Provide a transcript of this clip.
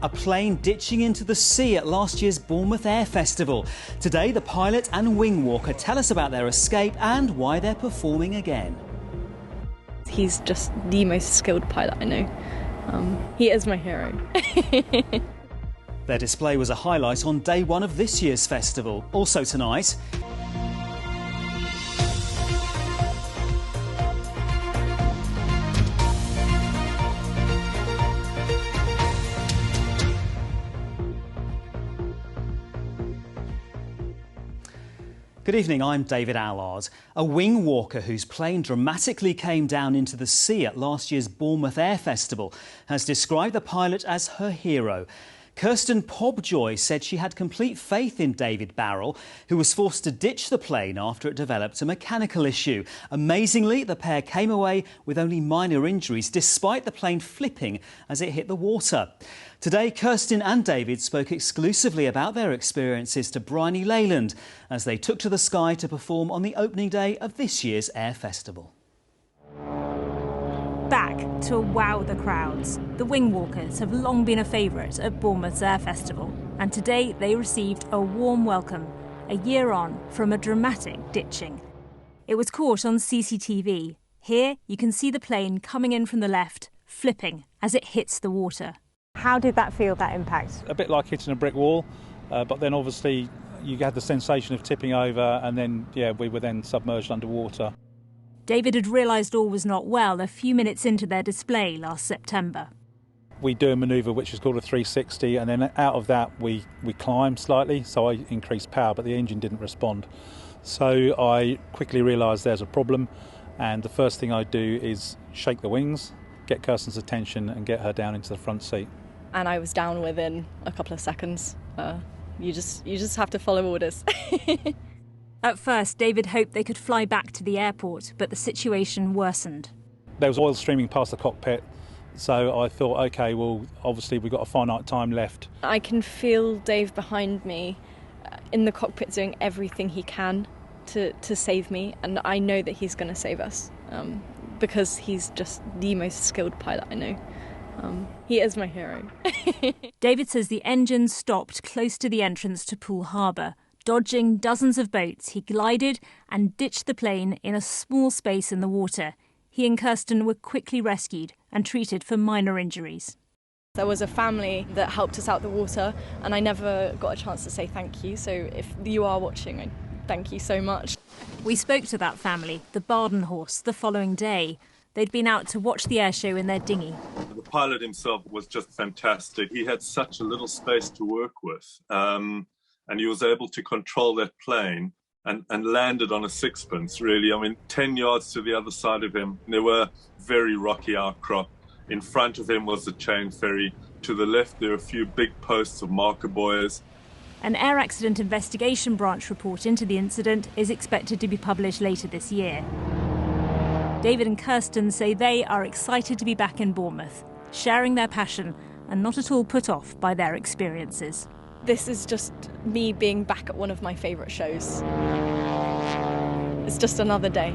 A plane ditching into the sea at last year's Bournemouth Air Festival. Today, the pilot and wing walker tell us about their escape and why they're performing again. He's just the most skilled pilot I know. He is my hero. Their display was a highlight on day one of this year's festival. Also tonight, good evening, I'm David Allard. A wing walker whose plane dramatically came down into the sea at last year's Bournemouth Air Festival has described the pilot as her hero. Kirsten Pobjoy said she had complete faith in David Barrell, who was forced to ditch the plane after it developed a mechanical issue. Amazingly, the pair came away with only minor injuries, despite the plane flipping as it hit the water. Today, Kirsten and David spoke exclusively about their experiences to Bryony Leyland as they took to the sky to perform on the opening day of this year's Air Festival. Back to wow the crowds. The wing walkers have long been a favourite at Bournemouth's Air Festival, and today they received a warm welcome, a year on from a dramatic ditching. It was caught on CCTV. Here you can see the plane coming in from the left, flipping as it hits the water. How did that feel, that impact? A bit like hitting a brick wall, but then obviously you had the sensation of tipping over, and then, we were then submerged underwater. David had realised all was not well a few minutes into their display last September. We do a manoeuvre which is called a 360, and then out of that we climb slightly, so I increased power, but the engine didn't respond. So I quickly realised there's a problem, and the first thing I do is shake the wings, get Kirsten's attention and get her down into the front seat. And I was down within a couple of seconds. You just have to follow orders. At first, David hoped they could fly back to the airport, but the situation worsened. There was oil streaming past the cockpit, so I thought, OK, well, obviously we've got a finite time left. I can feel Dave behind me in the cockpit doing everything he can to save me, and I know that he's going to save us because he's just the most skilled pilot I know. He is my hero. David says the engine stopped close to the entrance to Poole Harbour. Dodging dozens of boats, he glided and ditched the plane in a small space in the water. He and Kirsten were quickly rescued and treated for minor injuries. There was a family that helped us out the water, and I never got a chance to say thank you. So if you are watching, I thank you so much. We spoke to that family, the Baden Horse, the following day. They'd been out to watch the airshow in their dinghy. The pilot himself was just fantastic. He had such a little space to work with. And he was able to control that plane and land it on a sixpence, really. I mean, 10 yards to the other side of him, there were very rocky outcrop. In front of him was the chain ferry. To the left, there were a few big posts of marker buoys. An Air Accident Investigation Branch report into the incident is expected to be published later this year. David and Kirsten say they are excited to be back in Bournemouth, sharing their passion and not at all put off by their experiences. This is just me being back at one of my favourite shows. It's just another day.